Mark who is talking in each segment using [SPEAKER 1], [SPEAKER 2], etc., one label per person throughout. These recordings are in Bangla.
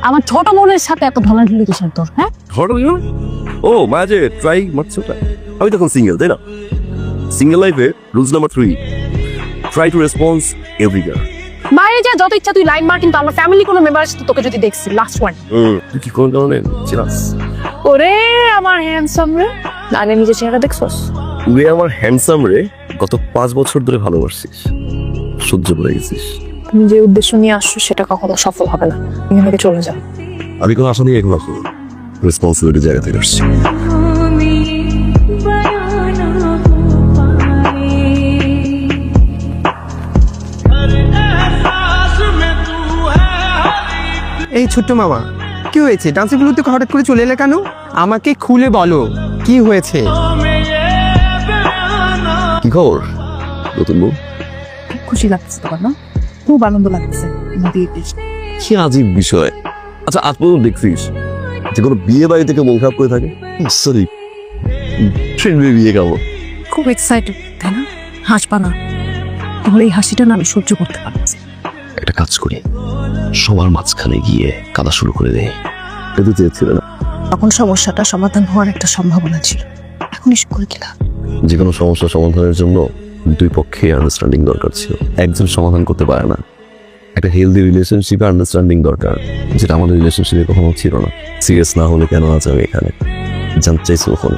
[SPEAKER 1] আমার ছোট বোনের সাথে এত ঢলাঢলি কিসের তোর? হ্যাঁ,
[SPEAKER 2] ও মাঝে ট্রাই মারছো না, আমি তখন সিঙ্গেল, তাই না? সিঙ্গেল লাইফে rules number 3, try to response everywhere.
[SPEAKER 1] বাইরে যা যত ইচ্ছা তুই লাইন মার, কিন্তু আমার ফ্যামিলি কোনো মেম্বারের সাথে তোকে যদি দেখছি লাস্ট ওয়ান।
[SPEAKER 2] তুই কি কোন কারণে চিনাস?
[SPEAKER 1] ওরে আমার হ্যান্ডসাম রে, আরে নিজের চেহারা দেখছস?
[SPEAKER 2] তুই আমার হ্যান্ডসাম রে গত 5 বছর ধরে ভালোবাসছিস, সহ্য করে গেছিস।
[SPEAKER 1] তুমি যে উদ্দেশ্য নিয়ে আসছো সেটা কখনো সফল হবে না, এখান থেকে চলে যাও।
[SPEAKER 2] আমি কোনো আশা নিয়ে এগুলো করবো, রেসপন্সিবিলিটি জায়গা থেকে আসছি।
[SPEAKER 3] এই ছোট্ট মামা, কি হয়েছে? ডান্সিং গুলোতে হঠাৎ করে চলে এলে কেন? আমাকে খুলে বলো কি হয়েছে।
[SPEAKER 2] কি খবর নতুন বউ?
[SPEAKER 1] খুব খুশি লাগছে তোমার না? খুব আনন্দ লাগছে।
[SPEAKER 2] কি আজীব বিষয়। আচ্ছা আজ পর্যন্ত দেখছিস যে কোনো বিয়ে বাড়ি থেকে মন খারাপ করে থাকে? সরি, ট্রেন্ডে বিয়ে খাবো।
[SPEAKER 1] খুব এক্সাইটেড তাই না? হাসবা না, তাহলে এই হাসিটা না আমি সহ্য করতে পারছি।
[SPEAKER 2] একটা কাজ করি, সবার মাঝখানে গিয়ে কাদা শুরু করে দেয়। এটা চেয়েছিল না?
[SPEAKER 1] তখন সমস্যাটা সমাধান হওয়ার একটা সম্ভাবনা ছিল, এখন এসব করে কি লাভ?
[SPEAKER 2] যে কোনো সমস্যা সমাধানের জন্য দুই পক্ষে আন্ডারস্ট্যান্ডিং দরকার ছিল। একজন সমাধান করতে পারে না, একটা হেলদি রিলেশনশিপে আন্ডারস্ট্যান্ডিং দরকার, যেটা আমাদের রিলেশনশিপে কখনো ছিল না। সিরিয়াস না হলে কেন আজ আমি এখানে জানতে চাইছি কখনো?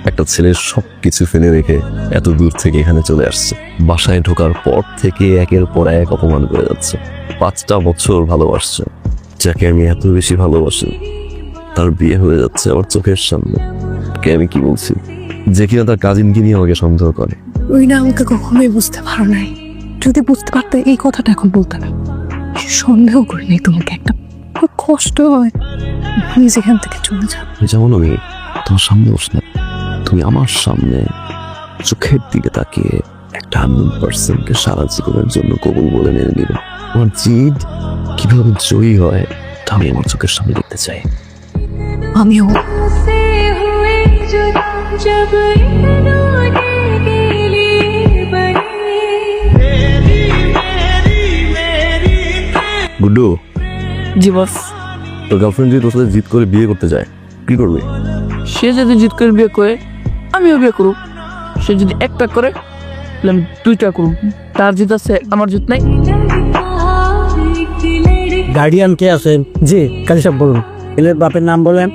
[SPEAKER 2] একটা ছেলে সব কিছু ফেলে রেখে এত দূর থেকে এখানে চলে আসছে, বাসায় ঢোকার পর থেকে একের পর এক অপমান করে যাচ্ছে। 5টা বছর ভালোবাসছে, যাকে আমি এত বেশি ভালোবাসি তার বিয়ে হয়ে যাচ্ছে আমার চোখের সামনে। কে আমি কি বলছি, যে কিনা তার কাজিনকে নিয়ে আমাকে সন্দেহ করে।
[SPEAKER 1] ওই না আমাকে কখনোই বুঝতে পারো নাই, যদি বুঝতে পারতে এই কথাটা এখন বলতে না। সন্দেহ করি নাই তোমাকে, একটা খুব কষ্ট হয়। প্লিজ এখান থেকে চলে যাও।
[SPEAKER 2] যেমন আমি তোমার সামনে বস না, তুমি আমার সামনে চোখের দিকে তাকিয়ে একটা 100%কে সারা জীবনের জন্য কবুল বলে মেনে নিবে। আমার জিদ কিভাবে জয়ী হয় তা আমি আমার চোখের সামনে দেখতে চাই।
[SPEAKER 1] আমিও
[SPEAKER 2] গুড্ডু,
[SPEAKER 4] জি বস।
[SPEAKER 2] তোর গার্লফ্রেন্ড যদি তোর সাথে জিদ করে বিয়ে করতে যায় কি করবে?
[SPEAKER 4] সে যদি জিদ করে বিয়ে করে আমিও বিয়ে করব। সে যদি একটা করে তাহলে আমি 2টা করব। তার জিদ আছে, আমার জিদ নাই।
[SPEAKER 5] গার্ডিয়ান কে আছেন? জি কাজী সাহেব বলুন। ছেলের বাপের নাম বলেন?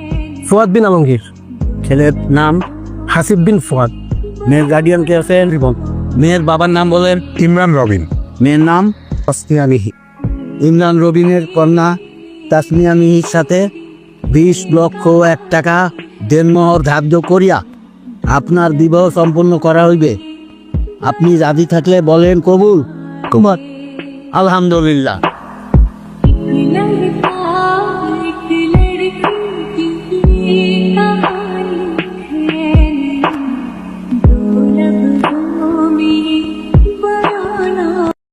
[SPEAKER 5] ফুয়াদ বিন আলমগীর। ছেলের নাম হাসিব বিন ফুয়াদ। মেয়ের গার্ডিয়ান কে আছেন? মেয়ের বাবার নাম বলেন?
[SPEAKER 6] ইমরান রবিন।
[SPEAKER 5] মেয়ের নাম তাসমিয়া মিহি। ইমরান রবিনের কন্যা তাসমিয়া মিহির সাথে 20 লক্ষ 1 টাকা দেনমোহর ধার্য করিয়া আপনার বিবাহ সম্পন্ন করা হইবে। আপনি রাজি থাকলে বলেন কবুল। কুমার আলহামদুলিল্লাহ।
[SPEAKER 7] एक लड़का एक लड़की की कहानी।